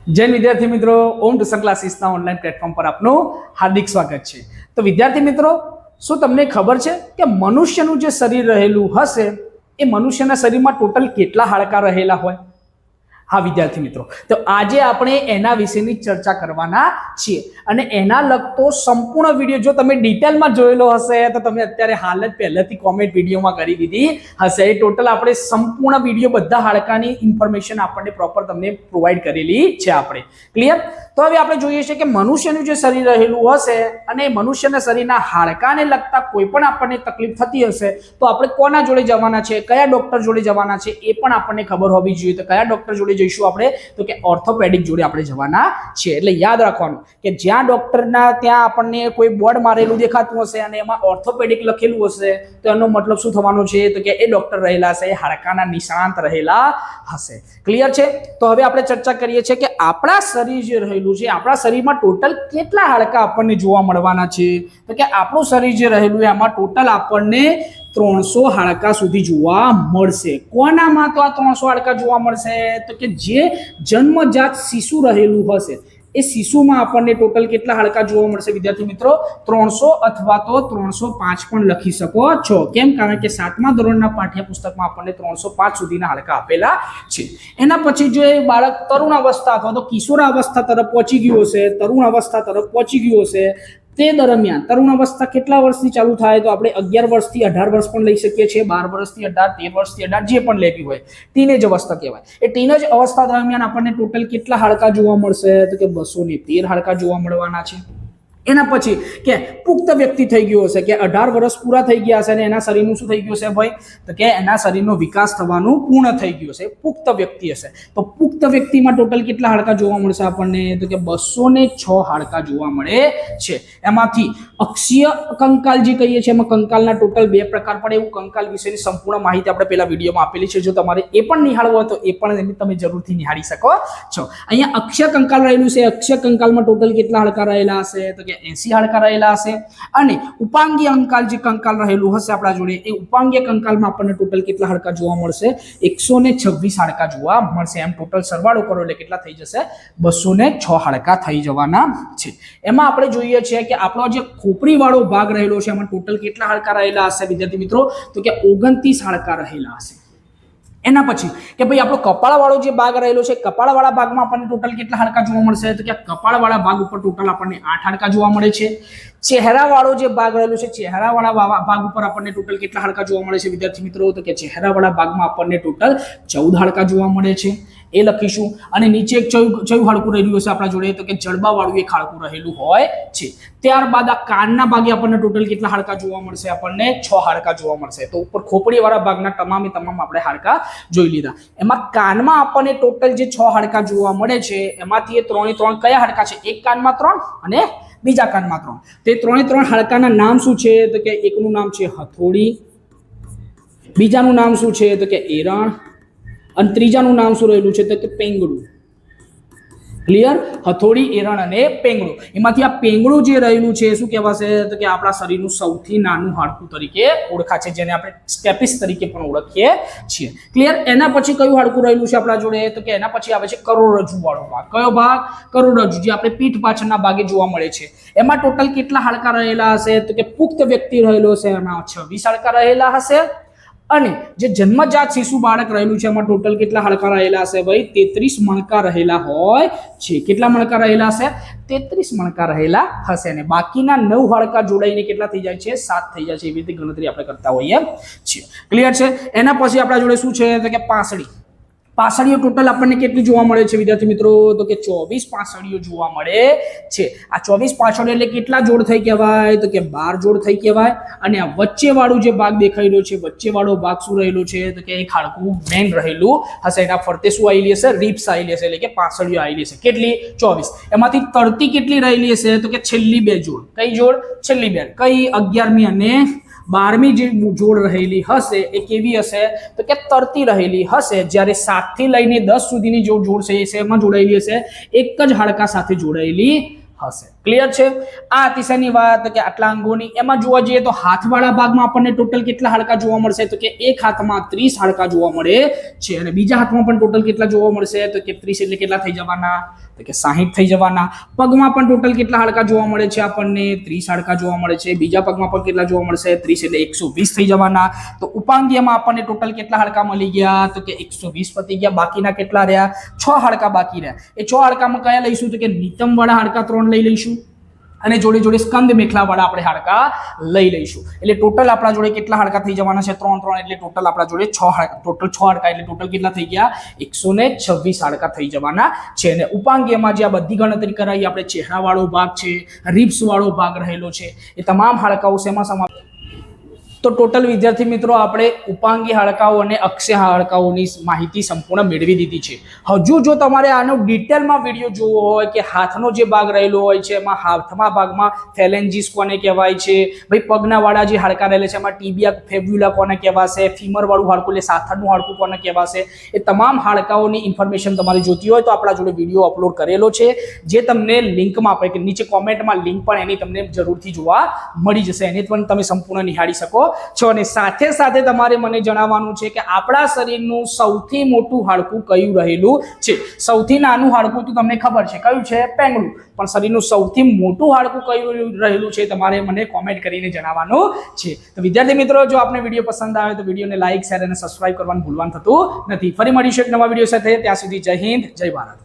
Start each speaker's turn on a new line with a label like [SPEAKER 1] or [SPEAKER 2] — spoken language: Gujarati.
[SPEAKER 1] જય વિદ્યાર્થી મિત્રો, ઓમ ટ્યુશન ક્લાસીસના ઓનલાઈન પ્લેટફોર્મ પર આપનું હાર્દિક સ્વાગત છે। તો વિદ્યાર્થી મિત્રો, શું તમને ખબર છે કે મનુષ્યનું જે શરીર રહેલું હશે એ મનુષ્યના શરીરમાં ટોટલ કેટલા હાડકાં રહેલા હોય? હા વિદ્યાર્થી મિત્રો, તો આજે આપણે એના વિશેની ચર્ચા કરવાના છીએ અને એના લગતો સંપૂર્ણ વિડીયો જો તમે ડિટેલમાં જોયેલો હશે તો તમે અત્યારે હાલ જ પહેલાથી કોમેન્ટ વિડીયોમાં કરી દીધી હશે। એ ટોટલ આપણે સંપૂર્ણ વિડીયો બધા હાડકાની ઇન્ફોર્મેશન આપણને પ્રોપર તમને પ્રોવાઈડ કરેલી છે આપણે। ક્લિયર? તો હવે આપણે જોઈએ છે કે મનુષ્યનું જે શરીર રહેલું હશે અને મનુષ્યના શરીરના હાડકાને લગતા કોઈ પણ આપણને તકલીફ થતી હશે તો આપણે કોના જોડે જવાના છે, કયા ડોક્ટર જોડે જવાના છે એ પણ આપણને ખબર હોવી જોઈએ। તો કયા ડોક્ટર જોડે જઈશું આપણે? તો કે ઓર્થોપેડિક જોડે આપણે જવાના છે। એટલે યાદ રાખવાનું કે જ્યાં ડોક્ટરના ત્યાં આપણને કોઈ બોર્ડ મારેલું દેખાતું હશે અને એમાં ઓર્થોપેડિક લખેલું હશે તો એનો મતલબ શું થવાનું છે? તો કે એ ડોક્ટર રહેલા હશે, હાડકાના નિષ્ણાત રહેલા હશે। ક્લિયર છે? તો હવે આપણે ચર્ચા કરીએ છીએ કે આપણા શરીર જે રહેલું છે, આપણા શરીરમાં ટોટલ કેટલા હાડકાં આપણને જોવા મળવાના છે? તો કે આપણું શરીર જે રહેલું એમાં ટોટલ આપણને 300 હાડકાં સુધી જોવા મળશે। કોનામાં તો આ 300 હાડકાં જોવા મળશે? તો કે જે જન્મજાત શિશુ રહેલું હશે એ શિશુમાં આપણને ટોટલ કેટલા હાડકાં જોવા મળશે વિદ્યાર્થી મિત્રો? 300 અથવા તો 305 પણ લખી શકો છો। કેમ? કારણ કે 7મા ધોરણના પાઠ્યપુસ્તકમાં આપણને 305 સુધીના હાડકાં આપેલા છે। એના પછી જો એ બાળક તરુણ અવસ્થા અથવા તો કિશોર અવસ્થા તરફ પહોંચી ગયું હશે, તરુણ અવસ્થા તરફ પહોંચી ગયું હશે, તે દરમિયાન તરુણ અવસ્થા કેટલા વર્ષથી ચાલુ થાય? તો આપણે 11 વર્ષથી 18 વર્ષ પણ લઈ શકીએ છીએ, 12 વર્ષથી 18, 13 વર્ષથી 18 જે પણ લેવી હોય, ટીનેજ અવસ્થા કહેવાય। એ ટીનેજ અવસ્થા દરમિયાન આપણને ટોટલ કેટલા હાડકાં જોવા મળશે? તો કે 213 હાડકાં જોવા મળવાના છે। એના પછી કે પુખ્ત વ્યક્તિ થઈ ગયો હશે કે 18 વર્ષ પૂરા થઈ ગયા હશે અને એના શરીરનું શું થઈ ગયું છે ભાઈ? તો કે એના શરીરનો વિકાસ થવાનું પૂર્ણ થઈ ગયું છે, પુખ્ત વ્યક્તિ હશે। તો પુખ્ત વ્યક્તિમાં ટોટલ કેટલા હાડકાં જોવા મળશે આપણને? તો કે 206 હાડકાં જોવા મળે છે। એમાંથી અક્ષીય કંકાલ જે કહીએ છીએ, એમાં કંકાલના ટોટલ 2 પ્રકાર પડે। એવું કંકાલ વિશેની સંપૂર્ણ માહિતી આપણે પેલા વિડીયોમાં આપેલી છે, જો તમારે એ પણ નિહાળવું હોય તો એ પણ તમે જરૂરથી નિહાળી શકો છો। અહીંયા અક્ષીય કંકાલ રહેલું છે, અક્ષીય કંકાલમાં ટોટલ કેટલા હાડકાં રહેલા હશે? તો કે 80 હાડકાં રહેલા હશે। અને ઉપાંગીય કંકાલ જે કંકાલ રહેલું હશે આપણા જોડે, એ ઉપાંગીય કંકાલમાં આપણને ટોટલ કેટલા હાડકાં જોવા મળશે? 126 હાડકાં જોવા મળશે। એમ ટોટલ સરવાળો કરો એટલે કેટલા થઈ જશે? 206 હાડકાં થઈ જવાના છે। એમાં આપણે જોઈએ છીએ કે આપણો જે ખોપરી વાળો ભાગ રહેલો છે એમાં ટોટલ કેટલા હાડકાં રહેલા હશે વિદ્યાર્થી મિત્રો? તો કે 29 હાડકાં રહેલા હશે। એના પછી કે ભાઈ આપણો કપાળવાળો જે ભાગ રહેલો છે, કપાળવાળા ભાગમાં આપણને ટોટલ કેટલા હાડકાં જોવા મળશે? તો કે કપાળવાળા ભાગ ઉપર ટોટલ આપણને 8 હાડકાં જોવા મળે છે। ચહેરાવાળો જે ભાગ રહેલો છે, ચહેરાવાળા ભાગ ઉપર આપણને ટોટલ કેટલા હાડકાં જોવા મળે છે વિદ્યાર્થી મિત્રો? તો કે ચહેરાવાળા ભાગમાં આપણને ટોટલ 14 હાડકાં જોવા મળે છે, એ લખીશું। અને નીચે એક કયું હાડકું રહેલું હશે આપણા જોડે? તો કે જડબાવાળું એક હાડકું રહેલું હોય છે। ત્યારબાદ આ કાનના ભાગે આપણને ટોટલ કેટલા હાડકાં જોવા મળશે? આપણને 6 હાડકાં જોવા મળશે। તો ઉપર ખોપડીવાળા ભાગના તમામે તમામ આપણે હાડકાં જોઈ લીધા। એમાં કાનમાં આપણને ટોટલ જે 6 હાડકાં જોવા મળે છે એમાંથી એ 3 કયા હાડકાં છે? એક કાનમાં 3 અને બીજા કાનમાં 3। તે 3 હાડકાના નામ શું છે? તો કે એકનું નામ છે હથોડી, બીજાનું નામ શું છે? તો કે એરણ, અને ત્રીજાનું નામ શું રહેલું છે? તો કે પેંગડું। ક્લિયર? હથોડી, એરણ અને પેંગડું। એમાંથી આ પેંગડું જે રહેલું છે શું કહેવાશે? તો કે આપણા શરીરનું સૌથી નાનું હાડકું તરીકે ઓળખાય છે, જેને આપણે સ્ટેપિસ તરીકે પણ ઓળખીએ છીએ। ક્લિયર? એના પછી કયું હાડકું રહેલું છે આપણા જોડે? તો કે એના પછી આવે છે કરોડરજ્જુ વાળો ભાગ। કયો ભાગ? કરોડરજ્જુ, જે આપણે પીઠ પાછળના ભાગે જોવા મળે છે। એમાં ટોટલ કેટલા હાડકાં રહેલા હશે? તો કે પુખ્ત વ્યક્તિ રહેલો છે એમાં 26 હાડકાં રહેલા હશે। અને જે જન્મજાત શિશુ બાળક રહેલું છે એમાં ટોટલ કેટલા હાડકાં રહેલા હશે ભાઈ? 33 મણકા રહેલા હોય છે। કેટલા મણકા રહેલા હશે? 33 મણકા રહેલા હશે। અને બાકીના 9 હાડકાં જોડાઈને કેટલા થઈ જાય છે? 7 થઈ જાય છે। એવી રીતે ગણતરી આપણે કરતા હોઈએ છીએ। ક્લિયર છે? એના પછી આપણા જોડે શું છે? તો કે પાંસળી। પાંસળીઓ ટોટલ આપણને કેટલી જોવા મળે છે વિદ્યાર્થી મિત્રો? તો કે 24 પાંસળીઓ જોવા મળે છે। આ 24 પાંસળીઓ એટલે કેટલા જોડ થઈ કહેવાય? તો કે 12 જોડ થઈ કહેવાય। અને આ વચ્ચે વાળું જે ભાગ દેખાઈ રહ્યો છે, વચ્ચે વાળો ભાગ શું રહેલો છે? તો કે એક હાડકું મેન રહેલું હશે। એના ફરતે શું આવેલી હશે? રિબ્સ આવેલી હશે, એટલે કે પાંસળીઓ આવેલી હશે। કેટલી? 24। એમાંથી તરતી કેટલી રહેલી હશે? તો કે છેલ્લી 2 જોડ। કઈ જોડ? છેલ્લી 2। કઈ? 11મી અને 12મી જે જોડ રહેલી હશે એ કેવી હશે? તો કે તરતી રહેલી હશે। જ્યારે 7 થી લઈને 10 સુધીની જો જોડ છે એ શેમાં જોડાયેલી હશે? એક જ હાડકા સાથે જોડાયેલી હશે. ક્લિયર છે? આ અતિશયની વાત કે આટલા અંગોની. એમાં જોવા જઈએ તો હાથવાળા ભાગમાં આપણને ટોટલ કેટલા હાડકા જોવા મળશે? તો કે એક હાથમાં 30 હાડકા જોવા મળે છે અને બીજા હાથમાં પણ ટોટલ કેટલા જોવા મળશે? તો કે 30 એટલે કેટલા થઈ જવાના? તો કે 60 થઈ જવાના. પગમાં પણ ટોટલ કેટલા હાડકા જોવા મળે છે આપણને? 30 હાડકા જોવા મળે છે. બીજા પગમાં પણ કેટલા જોવા મળશે? 30 એટલે 120 થઈ જવાના. તો ઉપાંગીયમાં આપણને ટોટલ કેટલા હાડકા મળી ગયા? તો કે 120 પતી ગયા. બાકીના કેટલા રહ્યા? 6 હાડકા બાકી રહ્યા. એ 6 હાડકામાં કયા લઈશું? તો કે નિતંબ વાળા હાડકા 3 લઈ લઈશું અને જોડે જોડે સ્કંદ મેખલા વાળા આપણે હાડકા લઈ લઈશું. એટલે ટોટલ આપણા જોડે કેટલા હાડકા થઈ જવાના છે? 3 એટલે ટોટલ આપણા જોડે 6 હાડકા. ટોટલ 6 હાડકા એટલે ટોટલ કેટલા થઈ ગયા? 126 હાડકા થઈ જવાના છે. અને ઉપાંગીયમાં જે આ બધી ગણતરી કરાવી, આપણે ચહેરા વાળો ભાગ છે, રિબ્સ વાળો ભાગ રહેલો છે, એ તમામ હાડકાઓ શેમાં સમાવેશ? તો ટોટલ વિદ્યાર્થી મિત્રો આપણે ઉપાંગી હાડકાઓ અને અક્ષય હાડકાઓની માહિતી સંપૂર્ણ મેળવી દીધી છે. હજુ જો તમારે આનો ડિટેલમાં વિડીયો જોવો હોય કે હાથનો જે ભાગ રહેલો હોય છે એમાં હાથમાં ભાગમાં ફેલેન્જીસ કોને કહેવાય છે, ભાઈ પગના વાળા જે હાડકા રહેલા છે એમાં ટીબિયા ફેબ્યુલા કોને કહેવાશે, ફીમર વાળું હાડકું એટલે સાથળનું હાડકું કોને કહેવાશે, એ તમામ હાડકાઓની ઇન્ફોર્મેશન તમારે જોતી હોય તો આપણા જોડે વિડીયો અપલોડ કરેલો છે, જે તમને લિંકમાં આપણે કે નીચે કોમેન્ટમાં લિંક પણ એની તમને જરૂરથી જોવા મળી જશે. એને પણ તમે સંપૂર્ણ નિહાળી શકો છો. અને સાથે સાથે તમારે મને જણાવવાનું છે કે આપણા શરીરનું સૌથી મોટું હાડકું કયું રહેલું છે. સૌથી નાનું હાડકું તો તમને ખબર છે કયું છે? પેંગડું. પણ શરીરનું સૌથી મોટું હાડકું કયું રહેલું છે તમારે મને કોમેન્ટ કરીને જણાવવાનું છે. તો વિદ્યાર્થી મિત્રો, જો આપને વિડીયો પસંદ આવે તો વિડીયોને લાઈક, શેર અને સબસ્ક્રાઇબ કરવાનું ભૂલવાનું થતું નથી. ફરી મળીશું એક નવા વિડીયો સાથે. ત્યાં સુધી જય હિન્દ, જય ભારત.